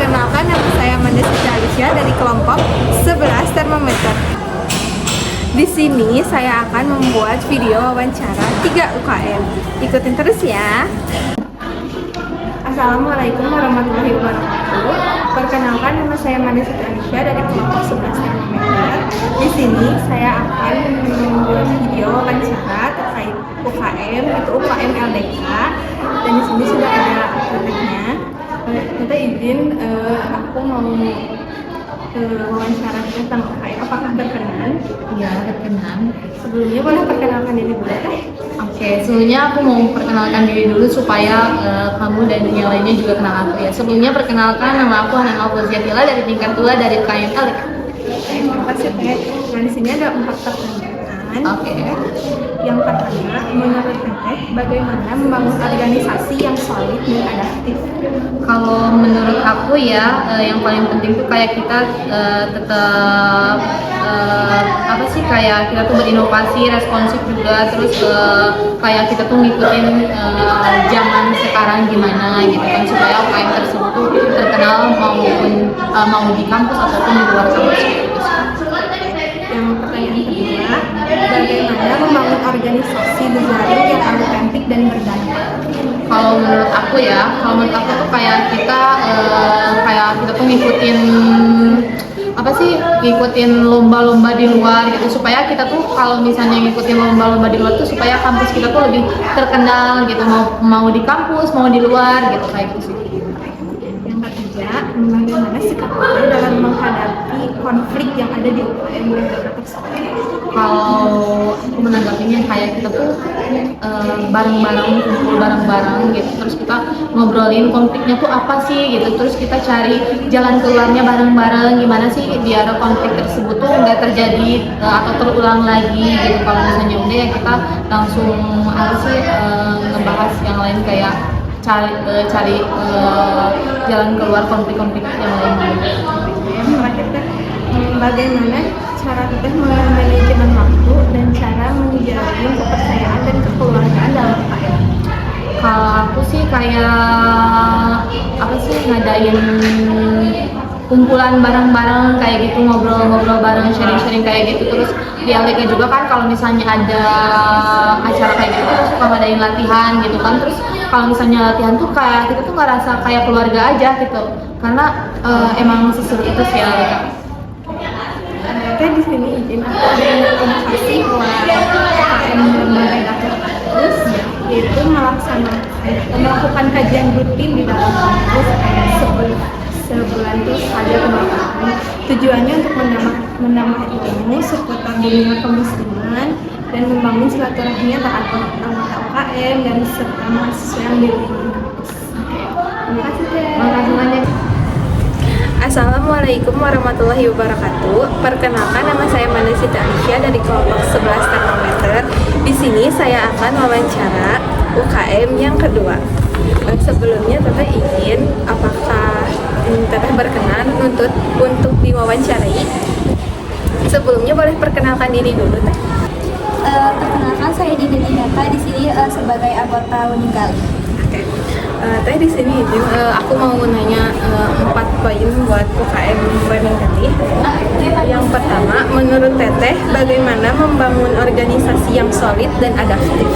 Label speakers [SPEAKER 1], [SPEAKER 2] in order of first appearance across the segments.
[SPEAKER 1] Perkenalkan, nama saya Amanda Siti Alicia dari kelompok 11 termometer. Di sini saya akan membuat video wawancara 3 UKM. Ikutin terus ya. Assalamualaikum warahmatullahi wabarakatuh. Perkenalkan, nama saya Amanda Siti Alicia dari kelompok 11 termometer. Di sini saya akan membuat video wawancara terkait UKM, itu UKM LDK. Dan di sini sudah ada aktivitasnya. Kita izin, aku mau wawancara tentang UKM. Apakah berkenan?
[SPEAKER 2] Ya, berkenan.
[SPEAKER 1] Sebelumnya boleh perkenalkan diri dulu teh?
[SPEAKER 2] Oke, sebelumnya aku mau perkenalkan diri dulu supaya kamu dan yang lainnya juga kenal aku ya. Sebelumnya perkenalkan, nama aku Hanan Alfozia Tila dari tingkat 2 dari UKM LDK.
[SPEAKER 1] Terima kasih teh. Nah, di sini ada 4 pertanyaan.
[SPEAKER 2] Oke.
[SPEAKER 1] Yang pertama, menurut teh, bagaimana membangun organisasi yang solid dan adaptif?
[SPEAKER 2] Kalau menurut aku ya, yang paling penting tuh kayak kita tetap apa sih, kayak kita tuh berinovasi, responsif juga, terus kayak kita tuh ngikutin zaman sekarang gimana gitu kan, supaya UKM tersebut tuh terkenal maupun mau di kampus ataupun di luar kampus gitu.
[SPEAKER 1] Yang pertanyaan kedua, bagaimana membangun organisasi jejaring yang autentik dan berdampak?
[SPEAKER 2] Kalau menurut aku ya, tuh kayak kita tuh ngikutin apa sih, ngikutin lomba-lomba di luar gitu, supaya kita tuh kalau misalnya ngikutin lomba-lomba di luar tuh supaya kampus kita tuh lebih terkenal gitu, mau di kampus mau di luar gitu, kayak gitu sih.
[SPEAKER 1] Yang ketiga, bagaimana sikap kita dalam menghadapi konflik yang ada di UKM tersebut?
[SPEAKER 2] Kalau aku menanggapinya kayak kita tuh bareng-bareng, kumpul bareng-bareng gitu, terus kita ngobrolin konfliknya tuh apa sih gitu, terus kita cari jalan keluarnya bareng-bareng, gimana sih biar konflik tersebut tuh nggak terjadi atau terulang lagi gitu. Kalau misalnya udah ya kita langsung apa sih, ngebahas yang lain, kayak cari jalan keluar konflik-konflik yang lain.
[SPEAKER 1] Yang terakhir teh, bagaimana cara kita manajemen waktu dan cara menjalin kepercayaan dan kekeluargaan dalam UKM?
[SPEAKER 2] Kalau aku sih kayak apa sih, ngadain kumpulan bareng-bareng kayak gitu, ngobrol-ngobrol bareng, sharing-sharing kayak gitu. Terus di LDK juga kan kalau misalnya ada acara kayak gitu kita suka ngadain latihan gitu kan. Terus kalau misalnya latihan tuh kayak kita tuh ngerasa kayak keluarga aja gitu, karena emang seseru itu sih LDK.
[SPEAKER 1] Kita di sini izin aku ada inovasi buat UKM berbagai kampus, yaitu melakukan kajian rutin di dalam kampus sebulan terus ada kebelakang. Tujuannya untuk menambah ilmu seputar dunia kemusliman dan membangun silaturahmi antara anggota UKM dan serta mahasiswa yang di kampus. Terima kasih teh.
[SPEAKER 2] Terima kasih banyak.
[SPEAKER 1] Assalamualaikum warahmatullahi wabarakatuh. Perkenalkan, nama saya Amanda Siti Alicia dari kelompok 11 termometer. Di sini saya akan wawancara UKM yang kedua. Sebelumnya Teteh izin, apakah Teteh berkenan untuk diwawancarai? Sebelumnya boleh perkenalkan diri dulu Teh.
[SPEAKER 3] Perkenalkan, saya Dinda Dinata, di sini sebagai anggota Unigali.
[SPEAKER 1] Teh di sini izin, aku mau nanya 4 poin buat UKM Unigali. Yang pertama, menurut Teteh, bagaimana membangun organisasi yang solid dan adaptif?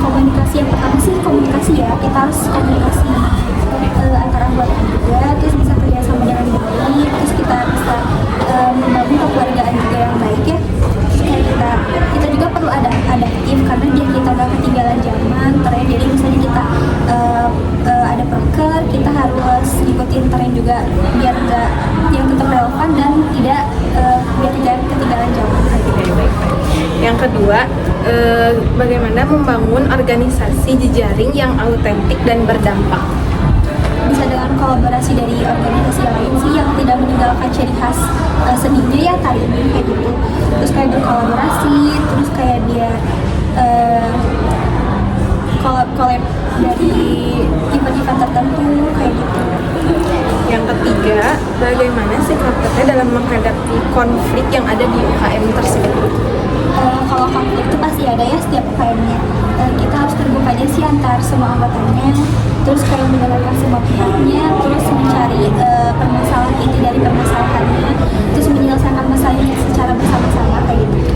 [SPEAKER 3] Komunikasi yang pertama sih komunikasi ya, kita harus komunikasi antara anggota juga, terus bisa kerjasama dengan baik, terus kita bisa membangun kekeluargaan juga yang baik ya. Terus kayak kita juga perlu adaptif, karena biar kita nggak ketinggalan zaman tren. Jadi misalnya kita ada proker, kita harus ikutin tren juga biar nggak, yang tetap relevan dan tidak biar tidak ketinggalan zaman.
[SPEAKER 1] Yang kedua, bagaimana membangun organisasi jejaring yang autentik dan berdampak?
[SPEAKER 3] Bisa dengan kolaborasi dari organisasi yang lain sih, yang tidak meninggalkan ciri khas seninya ya, tarinya kayak gitu. Terus kayak berkolaborasi, terus kayak dia collab dari event-event tertentu kayak gitu.
[SPEAKER 1] Yang ketiga, ketiga, bagaimana sikap Teteh dalam menghadapi konflik yang ada di UKM tersebut?
[SPEAKER 3] Kalau konflik itu pasti ada ya setiap UKM-nya. Kita harus terbuka aja sih antar semua anggotanya, terus kayak mendengarkan semua pihaknya, terus mencari permasalahan inti dari permasalahannya, terus menyelesaikan masalahnya secara bersama-sama kayak gitu.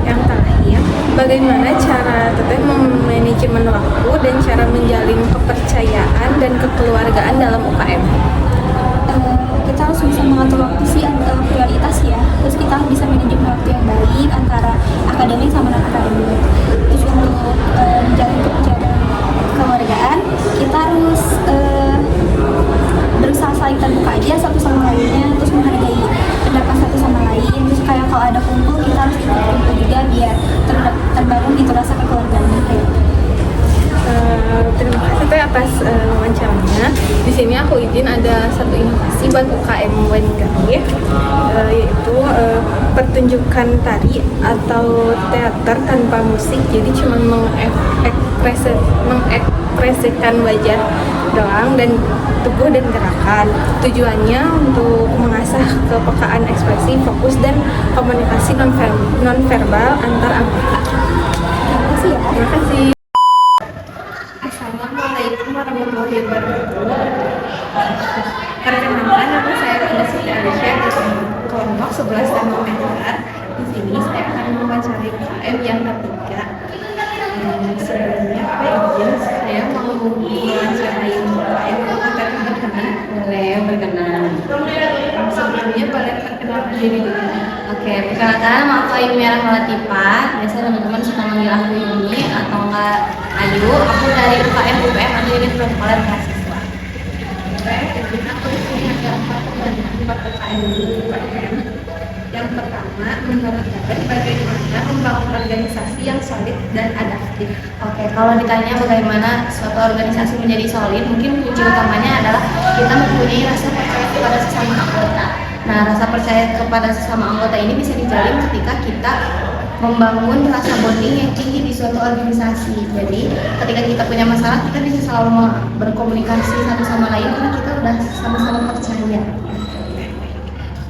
[SPEAKER 1] Yang terakhir, bagaimana cara Teteh memanajemen waktu dan cara menjalin kepercayaan dan kekeluargaan dalam UKM?
[SPEAKER 3] Kita harus bisa mengatur waktu sih prioritas ya, terus kita harus bisa manajemen waktu yang baik antara akademik sama non akademik. Terus untuk menjalin kepercayaan kekeluargaan, kita harus berusaha saling terbuka aja satu sama lainnya, terus menghargai pendapat satu sama lain. Terus kayak kalau ada kumpul, kita harus ikut kumpul juga biar terbangun gitu rasa kekeluargaan kayak.
[SPEAKER 1] Terima kasih Teh atas wawancaranya. Di sini aku izin ada satu inovasi buat UKM Wengaye, yaitu pertunjukan tari atau teater tanpa musik. Jadi cuma mengekspresikan wajah doang dan tubuh dan gerakan. Tujuannya untuk mengasah kepekaan ekspresi, fokus dan komunikasi nonverbal antar anggota.
[SPEAKER 3] Terima kasih ya.
[SPEAKER 1] Terima kasih.
[SPEAKER 2] Assalamualaikum warahmatullahi wabarakatuh.
[SPEAKER 1] Perkenalkan, nama saya Anda Siti Alicia dari kelompok 11 nanometer. Di sini saya akan mewawancari UKM yang ketiga. Sebelumnya Pak izin saya mau mewawancarai UKM yang berkenan.
[SPEAKER 2] Boleh berkenan.
[SPEAKER 1] Sebelumnya boleh perkenalkan diri dulu.
[SPEAKER 2] Oke, perkenalkan nama aku Ayu Merah Latifa. Biasa teman-teman suka manggil aku Yuni atau enggak Ayu. Aku dari UKM atau Unit Protokol Mahasiswa.
[SPEAKER 1] Saya izin aku di sini ada 4 UKM di UKM. Yang pertama, menurut Teteh bagaimana membangun organisasi yang solid dan adaptif?
[SPEAKER 2] Oke, kalau ditanya bagaimana suatu organisasi menjadi solid, mungkin kunci utamanya adalah kita mempunyai rasa percaya kepada sesama anggota. Nah, rasa percaya kepada sesama anggota ini bisa dijalin ketika kita membangun rasa bonding yang tinggi di suatu organisasi. Jadi, ketika kita punya masalah, kita bisa selalu berkomunikasi satu sama lain karena kita udah sama-sama percaya.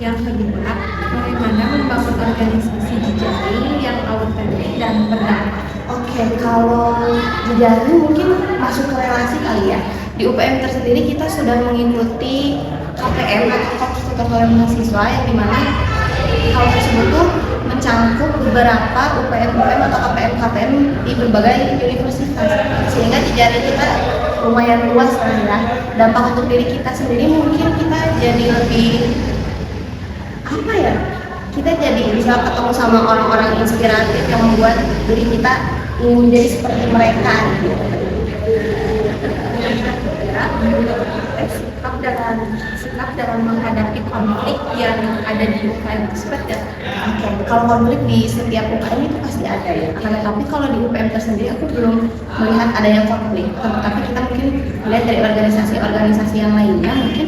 [SPEAKER 1] Yang kedua, bagaimana membangun organisasi jejaring yang autentik dan berdampak?
[SPEAKER 2] Oke, kalau jejaring mungkin masuk ke relasi kali ya. Di UPM tersendiri kita sudah mengikuti KPM atau Korps Protokol Mahasiswa yang dimana hal tersebut tuh mencangkup beberapa UPM atau KPM di berbagai universitas, sehingga jejaring kita lumayan luas kan ya. Dampak untuk diri kita sendiri mungkin kita jadi lebih apa ya? Kita jadi bisa ketemu sama orang-orang inspiratif yang membuat diri kita ingin menjadi seperti mereka gitu.
[SPEAKER 1] Sikap dalam menghadapi konflik yang ada di UKM tersebut ya.
[SPEAKER 2] Oke, kalau konflik di setiap UKM itu pasti ada ya. Akan tetapi kalau di UPM tersendiri aku belum melihat adanya konflik. Tapi kita mungkin melihat dari organisasi-organisasi yang lainnya mungkin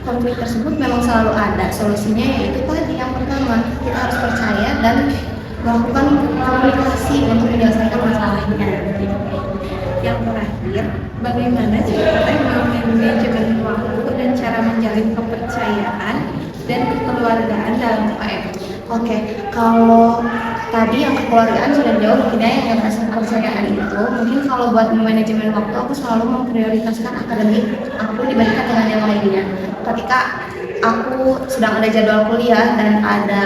[SPEAKER 2] konflik tersebut memang selalu ada. Solusinya yaitu tadi yang pertama kita harus percaya dan melakukan komunikasi untuk menyelesaikan masalahnya.
[SPEAKER 1] Yang terakhir, bagaimana cara manajemen waktu dan cara menjalin kepercayaan dan kekeluargaan dalam UKM?
[SPEAKER 2] Oke, kalau tadi yang kekeluargaan sudah jauh mungkin ya yang rasa kepercayaan itu. Mungkin kalau buat manajemen waktu aku selalu memprioritaskan akademik aku dibandingkan dengan yang lainnya. Ketika aku sedang ada jadwal kuliah dan ada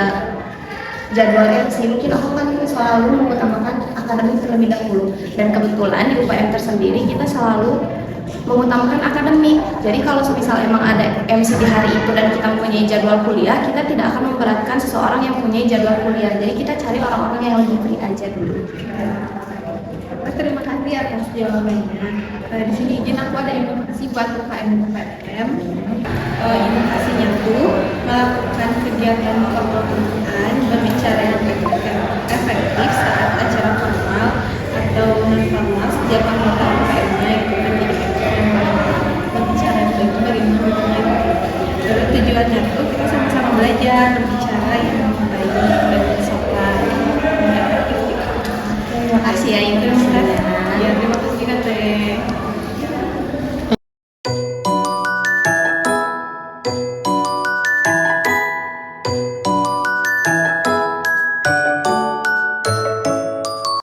[SPEAKER 2] jadwal MC, mungkin aku kan selalu mengutamakan akademik terlebih dahulu. Dan kebetulan di UPM tersendiri kita selalu mengutamakan akademik. Jadi kalau misal emang ada MC di hari itu dan kita mempunyai jadwal kuliah, kita tidak akan memberatkan seseorang yang mempunyai jadwal kuliah. Jadi kita cari orang-orang yang lebih free aja dulu.
[SPEAKER 1] Terima kasih atas jawabannya. Di sini izin aku ada inovasi buat UKM. Inovasinya itu melakukan kegiatan kepelukan berbicara yang efektif saat acara formal atau non formal sejak anggota UKM-nya itu menjadi berbicara itu bagaimana. Tujuannya itu kita sama-sama belajar berbicara yang baik dan sopan dan efektif.
[SPEAKER 2] Terima kasih ya Ibu.
[SPEAKER 1] Ya, terima kasih Teh.